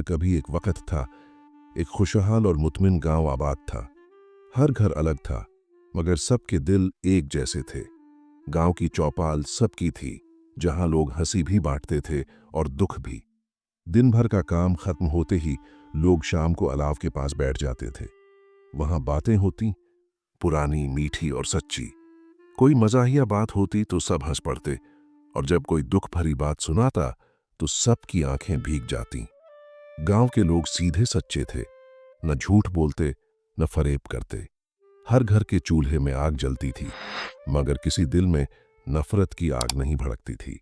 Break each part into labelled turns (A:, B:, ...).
A: कभी एक वक्त था, एक खुशहाल और मुतमिन गांव आबाद था। हर घर अलग था, मगर सबके दिल एक जैसे थे। गांव की चौपाल सबकी थी, जहां लोग हंसी भी बांटते थे और दुख भी। दिन भर का काम खत्म होते ही लोग शाम को अलाव के पास बैठ जाते थे। वहां बातें होती, पुरानी, मीठी और सच्ची। कोई मजाहिया बात होती तो सब हंस पड़ते, और जब कोई दुख भरी बात सुनाता तो सबकी आंखें भीग जाती। गांव के लोग सीधे सच्चे थे, न झूठ बोलते न फरेब करते। हर घर के चूल्हे में आग जलती थी, मगर किसी दिल में नफरत की आग नहीं भड़कती थी।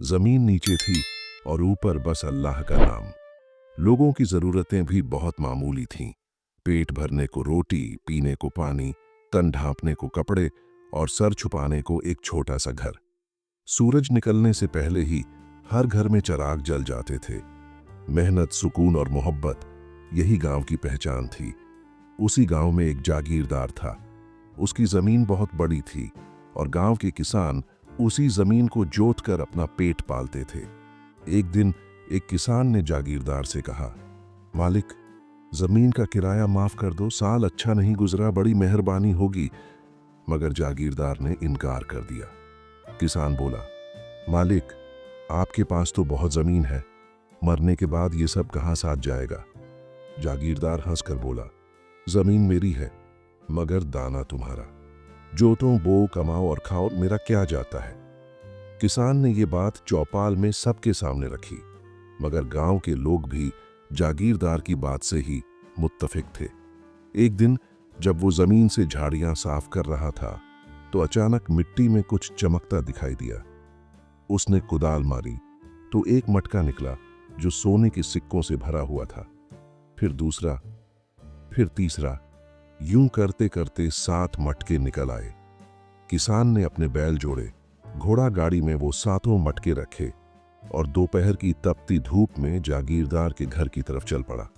A: जमीन नीचे थी और ऊपर बस अल्लाह का नाम। लोगों की जरूरतें भी बहुत मामूली थीं। पेट भरने को रोटी, पीने को पानी, तन ढांपने को कपड़े और सर छुपाने को एक छोटा सा घर। सूरज निकलने से पहले ही हर घर में चिराग जल जाते थे। मेहनत, सुकून और मोहब्बत, यही गांव की पहचान थी। उसी गांव में एक जागीरदार था। उसकी जमीन बहुत बड़ी थी और गांव के किसान उसी जमीन को जोत कर अपना पेट पालते थे। एक दिन एक किसान ने जागीरदार से कहा, मालिक, जमीन का किराया माफ कर दो, साल अच्छा नहीं गुजरा, बड़ी मेहरबानी होगी। मगर जागीरदार ने इनकार कर दिया। किसान बोला, मालिक, आपके पास तो बहुत जमीन है, मरने के बाद ये सब कहां साथ जाएगा? जागीरदार हंसकर बोला, जमीन मेरी है, मगर दाना तुम्हारा। जोतो, बो, कमाओ और खाओ, मेरा क्या जाता है? किसान ने ये बात चौपाल में सबके सामने रखी, मगर गांव के लोग भी जागीरदार की बात से ही मुत्तफिक थे। एक दिन जब वो जमीन से झाड़ियां साफ कर रहा था तो अचानक मिट्टी में कुछ चमकता दिखाई दिया। उसने कुदाल मारी तो एक मटका निकला जो सोने के सिक्कों से भरा हुआ था। फिर दूसरा, फिर तीसरा, यूं करते करते 7 मटके निकल आए। किसान ने अपने बैल जोड़े, घोड़ा गाड़ी में वो 7 मटके रखे और दोपहर की तपती धूप में जागीरदार के घर की तरफ चल पड़ा।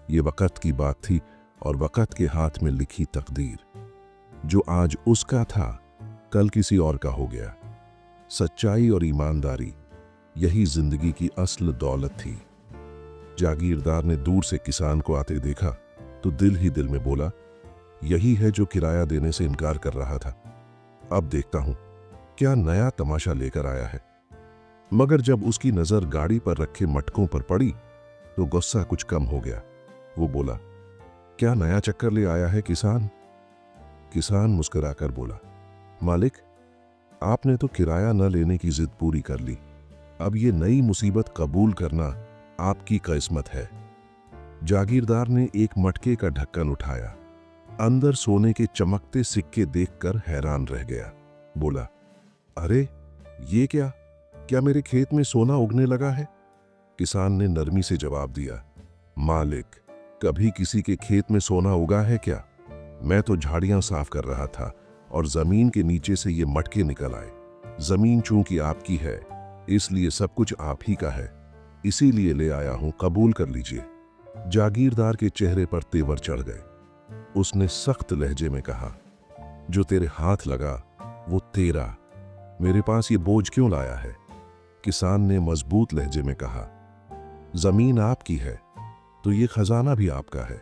A: ये वक़्त की बात थी और वक़्त के हाथ में लिखी तकदीर। जो आज उसका था, कल किसी और का हो गया। सच्चाई और ईमानदारी, यही जिंदगी की असल दौलत थी। जागीरदार ने दूर से किसान को आते देखा तो दिल ही दिल में बोला, यही है जो किराया देने से इनकार कर रहा था। अब देखता हूं क्या नया तमाशा लेकर आया है। मगर जब उसकी नजर गाड़ी पर रखे मटकों पर पड़ी तो गुस्सा कुछ कम हो गया। वो बोला, क्या नया चक्कर ले आया है किसान? किसान मुस्कुराकर बोला, मालिक, आपने तो किराया न लेने की जिद पूरी कर ली। अब ये नई मुसीबत कबूल करना आपकी किस्मत है। जागीरदार ने एक मटके का ढक्कन उठाया। अंदर सोने के चमकते सिक्के देखकर हैरान रह गया। बोला, अरे ये क्या? क्या मेरे खेत में सोना उगने लगा है? किसान ने नरमी से जवाब दिया, मालिक, कभी किसी के खेत में सोना उगा है क्या? मैं तो झाड़ियां साफ कर रहा था और जमीन के नीचे से ये मटके निकल आए। जमीन चूंकि आपकी है, इसलिए सब कुछ आप ही का है, इसीलिए ले आया हूं, कबूल कर लीजिए। जागीरदार के चेहरे पर तेवर चढ़ गए। उसने सख्त लहजे में कहा, जो तेरे हाथ लगा वो तेरा, मेरे पास ये बोझ क्यों लाया है? किसान ने मजबूत लहजे में कहा, जमीन आपकी है तो ये खजाना भी आपका है।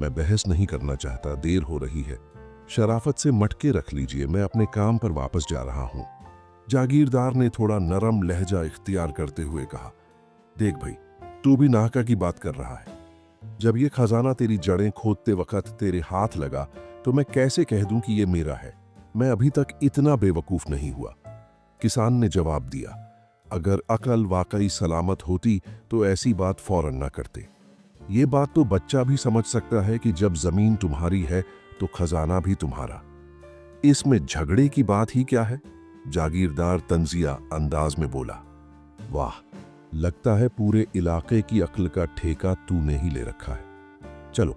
A: मैं बहस नहीं करना चाहता, देर हो रही है, शराफत से मटके रख लीजिए, मैं अपने काम पर वापस जा रहा हूं। जागीरदार ने थोड़ा नरम लहजा इख्तियार करते हुए कहा, देख भाई, तू भी नाहका की बात कर रहा है। जब ये खजाना तेरी जड़ें खोदते वक्त तेरे हाथ लगा तो मैं कैसे कह दूं कि ये मेरा है? मैं अभी तक इतना बेवकूफ नहीं हुआ। किसान ने जवाब दिया, अगर अकल वाकई सलामत होती तो ऐसी बात फौरन ना करते। ये बात तो बच्चा भी समझ सकता है कि जब जमीन तुम्हारी है तो खजाना भी तुम्हारा। इसमें झगड़े की बात ही क्या है? जागीरदार तंजिया अंदाज में बोला, वाह, लगता है पूरे इलाके की अक्ल का ठेका तूने ही ले रखा है। चलो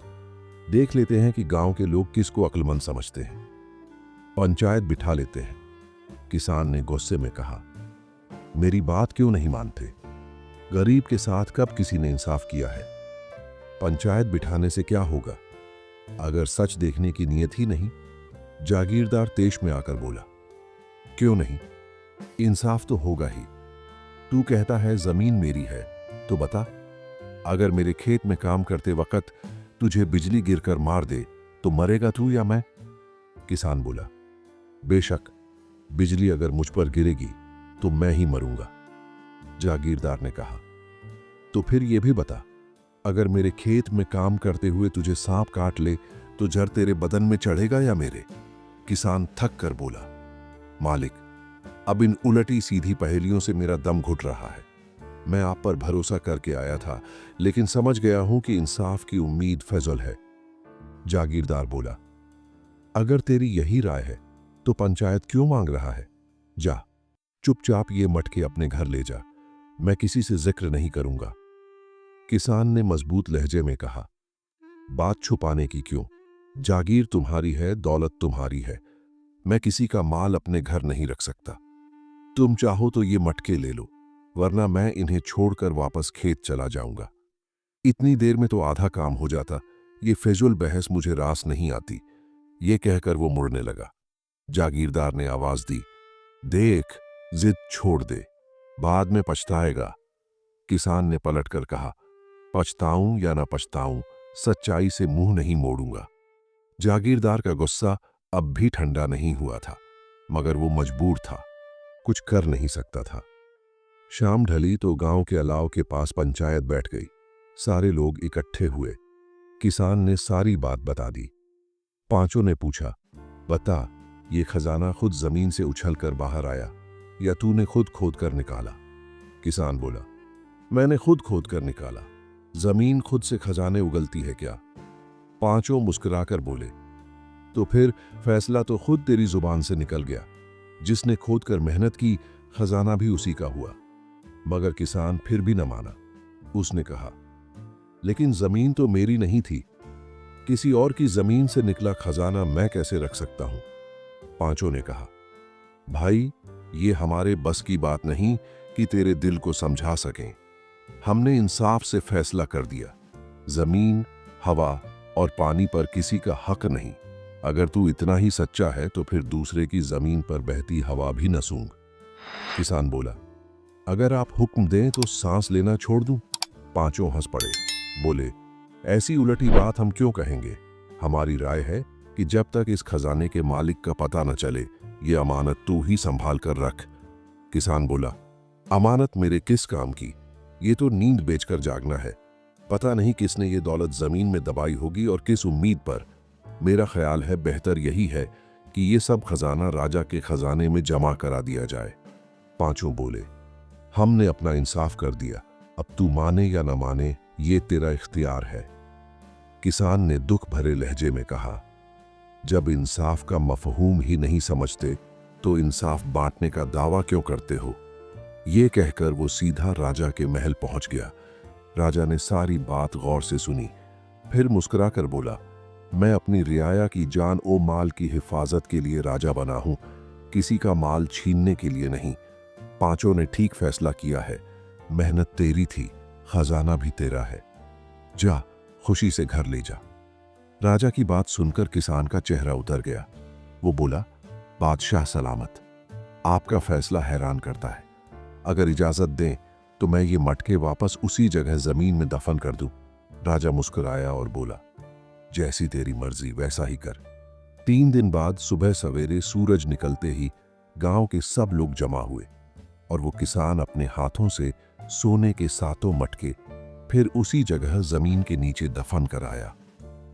A: देख लेते हैं कि गांव के लोग किसको अक्लमंद समझते हैं। पंचायत बिठा लेते हैं। किसान ने गुस्से में कहा, मेरी बात क्यों नहीं मानते? गरीब के साथ कब किसी ने इंसाफ किया है? पंचायत बिठाने से क्या होगा अगर सच देखने की नीयत ही नहीं? जागीरदार तेश में आकर बोला, क्यों नहीं, इंसाफ तो होगा ही। तू कहता है जमीन मेरी है, तो बता, अगर मेरे खेत में काम करते वक्त तुझे बिजली गिरकर मार दे तो मरेगा तू या मैं? किसान बोला, बेशक, बिजली अगर मुझ पर गिरेगी तो मैं ही मरूंगा। जागीरदार ने कहा, तो फिर यह भी बता, अगर मेरे खेत में काम करते हुए तुझे सांप काट ले तो जर तेरे बदन में चढ़ेगा या मेरे? किसान थक कर बोला, मालिक, अब इन उलटी सीधी पहेलियों से मेरा दम घुट रहा है। मैं आप पर भरोसा करके आया था, लेकिन समझ गया हूं कि इंसाफ की उम्मीद फजल है। जागीरदार बोला, अगर तेरी यही राय है तो पंचायत क्यों मांग रहा है? जा, चुपचाप ये मटके अपने घर ले जा, मैं किसी से जिक्र नहीं करूंगा। किसान ने मजबूत लहजे में कहा, बात छुपाने की क्यों? जागीर तुम्हारी है, दौलत तुम्हारी है, मैं किसी का माल अपने घर नहीं रख सकता। तुम चाहो तो ये मटके ले लो, वरना मैं इन्हें छोड़कर वापस खेत चला जाऊंगा। इतनी देर में तो आधा काम हो जाता, ये फिजूल बहस मुझे रास नहीं आती। ये कहकर वो मुड़ने लगा। जागीरदार ने आवाज दी, देख, जिद छोड़ दे, बाद में पछताएगा। किसान ने पलटकर कहा, पछताऊं या ना पछताऊं, सच्चाई से मुंह नहीं मोड़ूंगा। जागीरदार का गुस्सा अब भी ठंडा नहीं हुआ था, मगर वो मजबूर था, कुछ कर नहीं सकता था। शाम ढली तो गांव के अलाव के पास पंचायत बैठ गई। सारे लोग इकट्ठे हुए। किसान ने सारी बात बता दी। पांचों ने पूछा, बता, ये खजाना खुद जमीन से उछलकर बाहर आया या तूने खुद खोद कर निकाला? किसान बोला, मैंने खुद खोद कर निकाला। जमीन खुद से खजाने उगलती है क्या? पांचों मुस्कुराकर बोले, तो फिर फैसला तो खुद तेरी जुबान से निकल गया। जिसने खोद कर मेहनत की, खजाना भी उसी का हुआ। मगर किसान फिर भी न माना। उसने कहा, लेकिन जमीन तो मेरी नहीं थी, किसी और की जमीन से निकला खजाना मैं कैसे रख सकता हूं? पांचों ने कहा, भाई, ये हमारे बस की बात नहीं कि तेरे दिल को समझा सकें। हमने इंसाफ से फैसला कर दिया, जमीन, हवा और पानी पर किसी का हक नहीं। अगर तू इतना ही सच्चा है तो फिर दूसरे की जमीन पर बहती हवा भी न सूंघ। किसान बोला, अगर आप हुक्म दें तो सांस लेना छोड़ दूं? पांचों हंस पड़े, बोले, ऐसी उलटी बात हम क्यों कहेंगे? हमारी राय है कि जब तक इस खजाने के मालिक का पता न चले, ये अमानत तू ही संभाल कर रख। किसान बोला, अमानत मेरे किस काम की? ये तो नींद बेचकर जागना है। पता नहीं किसने ये दौलत जमीन में दबाई होगी और किस उम्मीद पर। मेरा ख्याल है बेहतर यही है कि ये सब खजाना राजा के खजाने में जमा करा दिया जाए। पांचों बोले, हमने अपना इंसाफ कर दिया, अब तू माने या न माने ये तेरा इख्तियार है। किसान ने दुख भरे लहजे में कहा, जब इंसाफ का मफहूम ही नहीं समझते तो इंसाफ बांटने का दावा क्यों करते हो? ये कहकर वो सीधा राजा के महल पहुंच गया। राजा ने सारी बात गौर से सुनी, फिर मुस्कुराकर बोला, मैं अपनी रियाया की जान ओ माल की हिफाजत के लिए राजा बना हूं, किसी का माल छीनने के लिए नहीं। पांचों ने ठीक फैसला किया है, मेहनत तेरी थी, खजाना भी तेरा है। जा, खुशी से घर ले जा। राजा की बात सुनकर किसान का चेहरा उतर गया। वो बोला, बादशाह सलामत, आपका फैसला हैरान करता है। अगर इजाजत दें तो मैं ये मटके वापस उसी जगह जमीन में दफन कर दूं। राजा मुस्कुराया और बोला, जैसी तेरी मर्जी वैसा ही कर। 3 दिन बाद सुबह सवेरे सूरज निकलते ही गांव के सब लोग जमा हुए और वो किसान अपने हाथों से सोने के 7 मटके फिर उसी जगह जमीन के नीचे दफन कराया।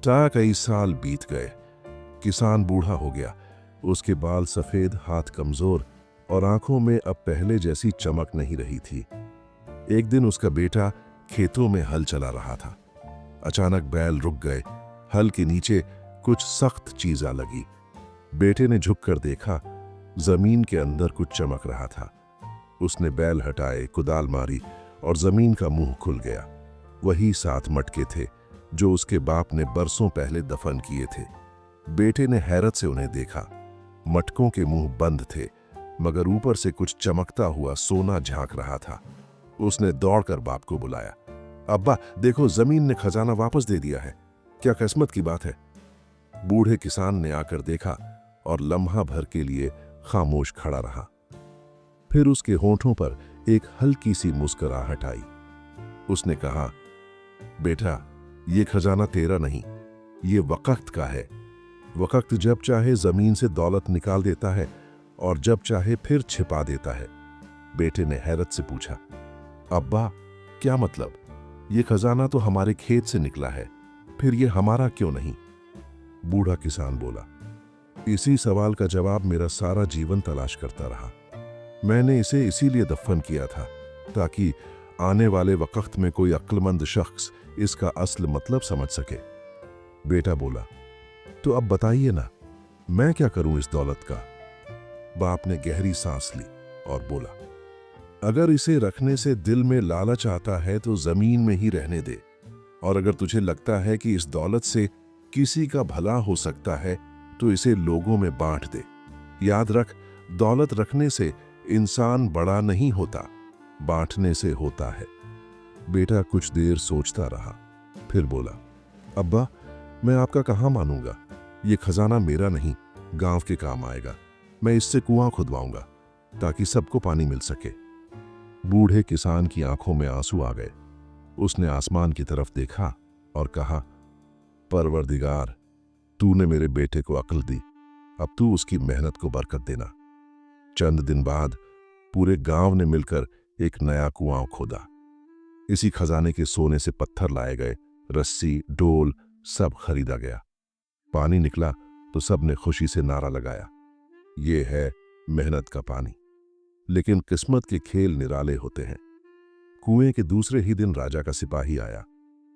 A: कई साल बीत गए। किसान बूढ़ा हो गया, उसके बाल सफेद, हाथ कमजोर और आंखों में अब पहले जैसी चमक नहीं रही थी। एक दिन उसका बेटा खेतों में हल चला रहा था। अचानक बैल रुक गए। हल के नीचे कुछ सख्त चीज आ लगी। बेटे ने झुककर देखा, जमीन के अंदर कुछ चमक रहा था। उसने बैल हटाए, कुदाल मारी और जमीन का मुंह खुल गया। वही 7 मटके थे जो उसके बाप ने बरसों पहले दफन किए थे। बेटे ने हैरत से उन्हें देखा। मटकों के मुंह बंद थे, मगर ऊपर से कुछ चमकता हुआ सोना झांक रहा था। उसने दौड़कर बाप को बुलाया, अब्बा देखो, जमीन ने खजाना वापस दे दिया है, क्या किस्मत की बात है। बूढ़े किसान ने आकर देखा और लम्हा भर के लिए खामोश खड़ा रहा। फिर उसके होंठों पर एक हल्की सी मुस्कुराहट आई। उसने कहा, बेटा, ये खजाना तेरा नहीं, ये वक़्त का है। वक़्त जब चाहे जमीन से दौलत निकाल देता है और जब चाहे फिर छिपा देता है। बेटे ने हैरत से पूछा, अब्बा, क्या मतलब? ये खजाना तो हमारे खेत से निकला है, फिर ये हमारा क्यों नहीं? बूढ़ा किसान बोला, इसी सवाल का जवाब मेरा सारा जीवन तलाश करता रहा। मैंने इसे इसीलिए दफन किया था ताकि आने वाले वक्त में कोई अक्लमंद शख्स इसका असल मतलब समझ सके। बेटा बोला, तो अब बताइए ना, मैं क्या करूं इस दौलत का? बाप ने गहरी सांस ली और बोला, अगर इसे रखने से दिल में लालच आता है तो जमीन में ही रहने दे, और अगर तुझे लगता है कि इस दौलत से किसी का भला हो सकता है तो इसे लोगों में बांट दे। याद रख, दौलत रखने से इंसान बड़ा नहीं होता, बांटने से होता है। बेटा कुछ देर सोचता रहा, फिर बोला, अब्बा, मैं आपका कहाँ मानूंगा? ये खजाना मेरा नहीं, गांव के काम आएगा। मैं इससे कुआं खुदवाऊंगा ताकि सबको पानी मिल सके। बूढ़े किसान की आंखों में आंसू आ गए। उसने आसमान की तरफ देखा और कहा, परवरदिगार, तूने मेरे बेटे को अक्ल दी, अब तू उसकी मेहनत को बरकत देना। चंद दिन बाद पूरे गांव ने मिलकर एक नया कुआं खोदा। इसी खजाने के सोने से पत्थर लाए गए, रस्सी, डोल सब खरीदा गया। पानी निकला तो सबने खुशी से नारा लगाया, ये है मेहनत का पानी। लेकिन किस्मत के खेल निराले होते हैं। कुएं के दूसरे ही दिन राजा का सिपाही आया।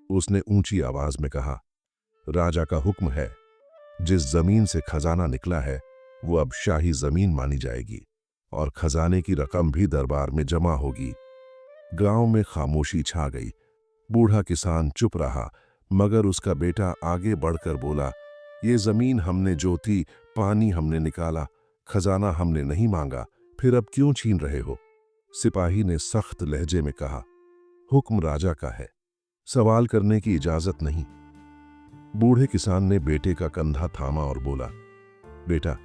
A: उसने ऊंची आवाज में कहा, राजा का हुक्म है, जिस जमीन से खजाना निकला है वो अब शाही जमीन मानी जाएगी और खजाने की रकम भी दरबार में जमा होगी। गांव में खामोशी छा गई। बूढ़ा किसान चुप रहा, मगर उसका बेटा आगे बढ़कर बोला, ये जमीन हमने जोती, पानी हमने निकाला, खजाना हमने नहीं मांगा, फिर अब क्यों छीन रहे हो? सिपाही ने सख्त लहजे में कहा, हुक्म राजा का है, सवाल करने की इजाजत नहीं। बूढ़े किसान ने बेटे का कंधा थामा और बोला, बेटा,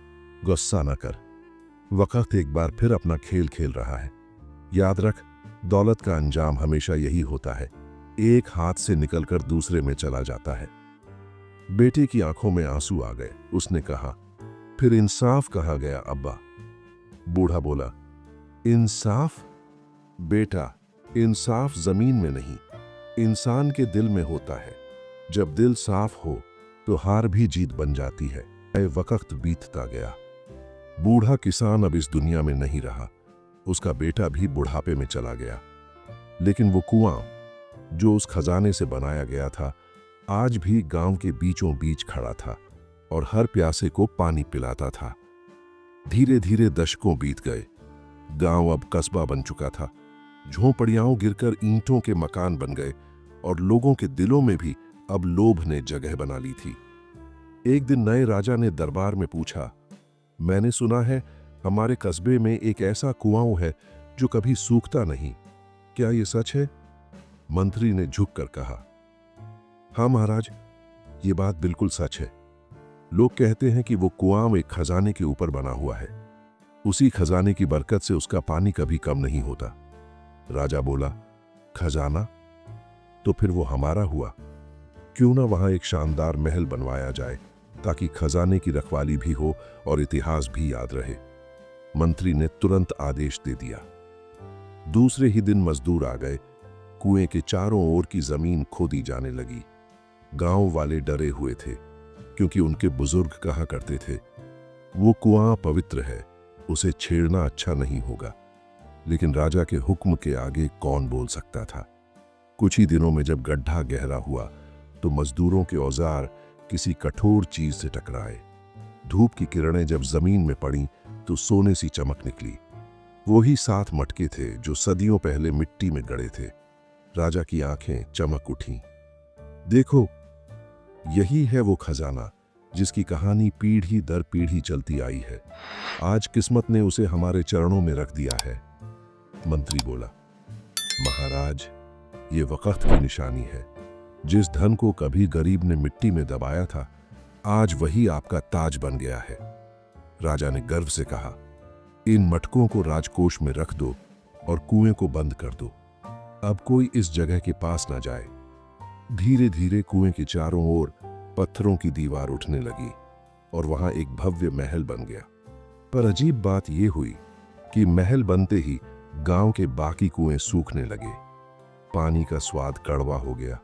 A: गुस्सा न कर, वक्त एक बार फिर अपना खेल खेल रहा है। याद रख, दौलत का अंजाम हमेशा यही होता है, एक हाथ से निकलकर दूसरे में चला जाता है। बेटे की आंखों में आंसू आ गए। उसने कहा, फिर इंसाफ कहा गया अब्बा? बूढ़ा बोला, इंसाफ? बेटा, इंसाफ जमीन में नहीं, इंसान के दिल में होता है। जब दिल साफ हो तो हार भी जीत बन जाती है। वक्त बीतता गया। बूढ़ा किसान अब इस दुनिया में नहीं रहा। उसका बेटा भी बुढ़ापे में चला गया। लेकिन वो कुआं जो उस खजाने से बनाया गया था, आज भी गांव के बीचों बीच खड़ा था और हर प्यासे को पानी पिलाता था। धीरे धीरे दशकों बीत गए। गांव अब कस्बा बन चुका था। झोंपड़ियां गिरकर ईंटों के मकान बन गए और लोगों के दिलों में भी अब लोभ ने जगह बना ली थी। एक दिन नए राजा ने दरबार में पूछा, मैंने सुना है हमारे कस्बे में एक ऐसा कुआं है जो कभी सूखता नहीं, क्या ये सच है? मंत्री ने झुककर कहा, हाँ महाराज, ये बात बिल्कुल सच है। लोग कहते हैं कि वो कुआं एक खजाने के ऊपर बना हुआ है। उसी खजाने की बरकत से उसका पानी कभी कम नहीं होता। राजा बोला, खजाना? तो फिर वो हमारा हुआ। क्यों ना वहां एक शानदार महल बनवाया जाए ताकि खजाने की रखवाली भी हो और इतिहास भी याद रहे। मंत्री ने तुरंत आदेश दे दिया। दूसरे ही दिन मजदूर आ गए। कुएं के चारों ओर की जमीन खोदी जाने लगी। गांव वाले डरे हुए थे क्योंकि उनके बुजुर्ग कहा करते थे, वो कुआं पवित्र है, उसे छेड़ना अच्छा नहीं होगा। लेकिन राजा के हुक्म के आगे कौन बोल सकता था? कुछ ही दिनों में जब गड्ढा गहरा हुआ तो मजदूरों के औजार किसी कठोर चीज से टकराए। धूप की किरणें जब जमीन में पड़ी तो सोने सी चमक निकली। वो ही 7 मटके थे जो सदियों पहले मिट्टी में गड़े थे। राजा की आंखें चमक उठीं। देखो, यही है वो खजाना जिसकी कहानी पीढ़ी दर पीढ़ी चलती आई है। आज किस्मत ने उसे हमारे चरणों में रख दिया है। मंत्री बोला, महाराज, ये वक्त की निशानी है। जिस धन को कभी गरीब ने मिट्टी में दबाया था, आज वही आपका ताज बन गया है। राजा ने गर्व से कहा, इन मटकों को राजकोष में रख दो और कुएं को बंद कर दो। अब कोई इस जगह के पास ना जाए। धीरे धीरे कुएं के चारों ओर पत्थरों की दीवार उठने लगी और वहां एक भव्य महल बन गया। पर अजीब बात यह हुई कि महल बनते ही गांव के बाकी कुएं सूखने लगे, पानी का स्वाद कड़वा हो गया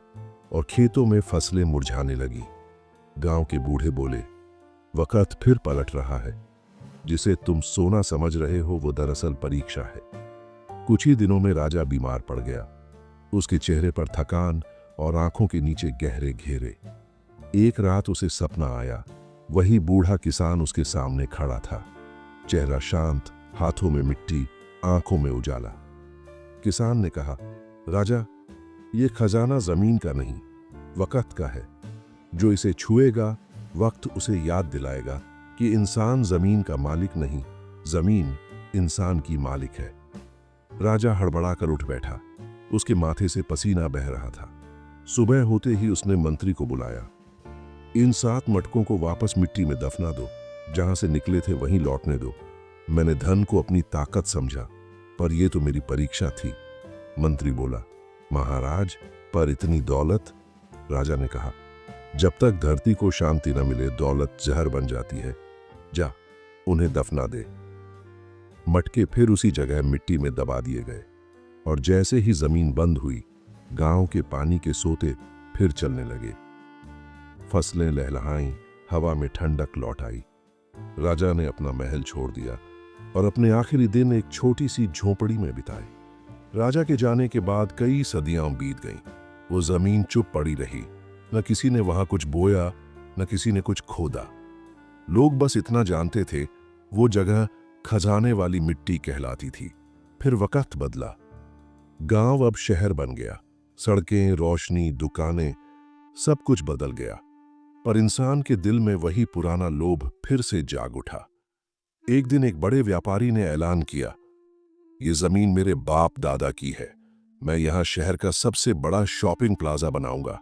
A: और खेतों में फसलें मुरझाने लगी। गांव के बूढ़े बोले, वक्त फिर पलट रहा है। जिसे तुम सोना समझ रहे हो वो दरअसल परीक्षा है। कुछ ही दिनों में राजा बीमार पड़ गया। उसके चेहरे पर थकान और आंखों के नीचे गहरे घेरे। एक रात उसे सपना आया, वही बूढ़ा किसान उसके सामने खड़ा था, चेहरा शांत, हाथों में मिट्टी, आंखों में उजाला। किसान ने कहा, राजा, ये खजाना जमीन का नहीं, वक्त का है। जो इसे छुएगा वक्त उसे याद दिलाएगा कि इंसान जमीन का मालिक नहीं, जमीन इंसान की मालिक है। राजा हड़बड़ाकर उठ बैठा, उसके माथे से पसीना बह रहा था। सुबह होते ही उसने मंत्री को बुलाया। इन 7 मटकों को वापस मिट्टी में दफना दो, जहां से निकले थे वहीं लौटने दो। मैंने धन को अपनी ताकत समझा, पर यह तो मेरी परीक्षा थी। मंत्री बोला, महाराज, पर इतनी दौलत? राजा ने कहा, जब तक धरती को शांति न मिले दौलत जहर बन जाती है। जा, उन्हें दफना दे। मटके फिर उसी जगह मिट्टी में दबा दिए गए और जैसे ही जमीन बंद हुई, गांव के पानी के सोते फिर चलने लगे। फसलें लहलहाईं, हवा में ठंडक लौट आई। राजा ने अपना महल छोड़ दिया और अपने आखिरी दिन एक छोटी सी झोपड़ी में बिताए। राजा के जाने के बाद कई सदियां बीत गईं। वो जमीन चुप पड़ी रही, न किसी ने वहां कुछ बोया, न किसी ने कुछ खोदा। लोग बस इतना जानते थे, वो जगह खजाने वाली मिट्टी कहलाती थी। फिर वक्त बदला, गांव अब शहर बन गया। सड़कें, रोशनी, दुकानें, सब कुछ बदल गया। पर इंसान के दिल में वही पुराना लोभ फिर से जाग उठा। एक दिन एक बड़े व्यापारी ने ऐलान किया, ये जमीन मेरे बाप दादा की है, मैं यहां शहर का सबसे बड़ा शॉपिंग प्लाजा बनाऊंगा।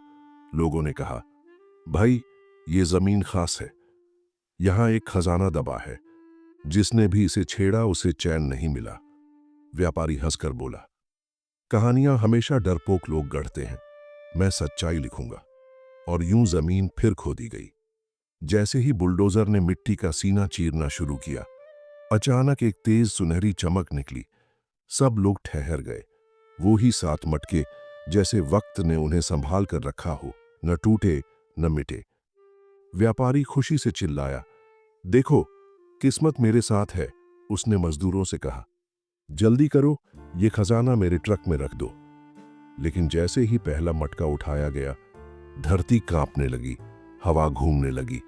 A: लोगों ने कहा, भाई, ये जमीन खास है, यहां एक खजाना दबा है, जिसने भी इसे छेड़ा उसे चैन नहीं मिला। व्यापारी हंसकर बोला, कहानियां हमेशा डरपोक लोग गढ़ते हैं, मैं सच्चाई लिखूंगा। और यूं जमीन फिर खोदी गई। जैसे ही बुलडोजर ने मिट्टी का सीना चीरना शुरू किया, अचानक एक तेज सुनहरी चमक निकली। सब लोग ठहर गए। वो ही 7 मटके, जैसे वक्त ने उन्हें संभाल कर रखा हो, न टूटे न मिटे। व्यापारी खुशी से चिल्लाया, देखो, किस्मत मेरे साथ है। उसने मजदूरों से कहा, जल्दी करो, ये खजाना मेरे ट्रक में रख दो। लेकिन जैसे ही पहला मटका उठाया गया, धरती कांपने लगी, हवा घूमने लगी,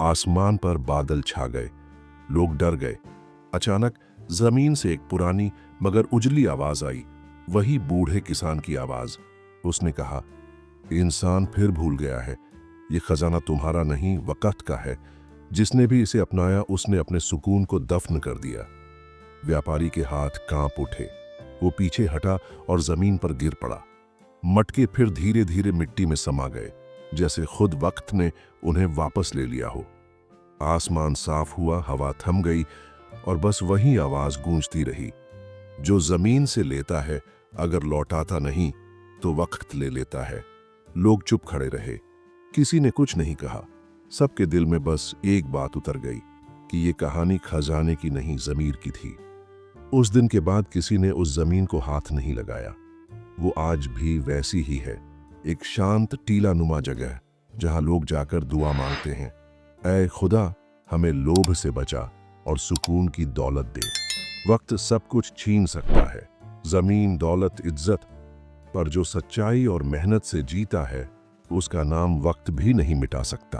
A: आसमान पर बादल छा गए। लोग डर गए। अचानक जमीन से एक पुरानी मगर उजली आवाज आई, वही बूढ़े किसान की आवाज। उसने कहा, इंसान फिर भूल गया है, ये खजाना तुम्हारा नहीं, वक्त का है। जिसने भी इसे अपनाया उसने अपने सुकून को दफन कर दिया। व्यापारी के हाथ कांप उठे, वो पीछे हटा और जमीन पर गिर पड़ा। मटके फिर धीरे धीरे मिट्टी में समा गए, जैसे खुद वक्त ने उन्हें वापस ले लिया हो। आसमान साफ हुआ, हवा थम गई और बस वही आवाज गूंजती रही, जो जमीन से लेता है अगर लौटाता नहीं तो वक्त ले लेता है। लोग चुप खड़े रहे, किसी ने कुछ नहीं कहा। सबके दिल में बस एक बात उतर गई कि ये कहानी खजाने की नहीं, जमीर की थी। उस दिन के बाद किसी ने उस जमीन को हाथ नहीं लगाया। वो आज भी वैसी ही है, एक शांत टीला नुमा जगह जहां लोग जाकर दुआ मांगते हैं, ऐ खुदा, हमें लोभ से बचा और सुकून की दौलत दे। वक्त सब कुछ छीन सकता है, जमीन, दौलत, इज्जत, पर जो सच्चाई और मेहनत से जीता है उसका नाम वक्त भी नहीं मिटा सकता।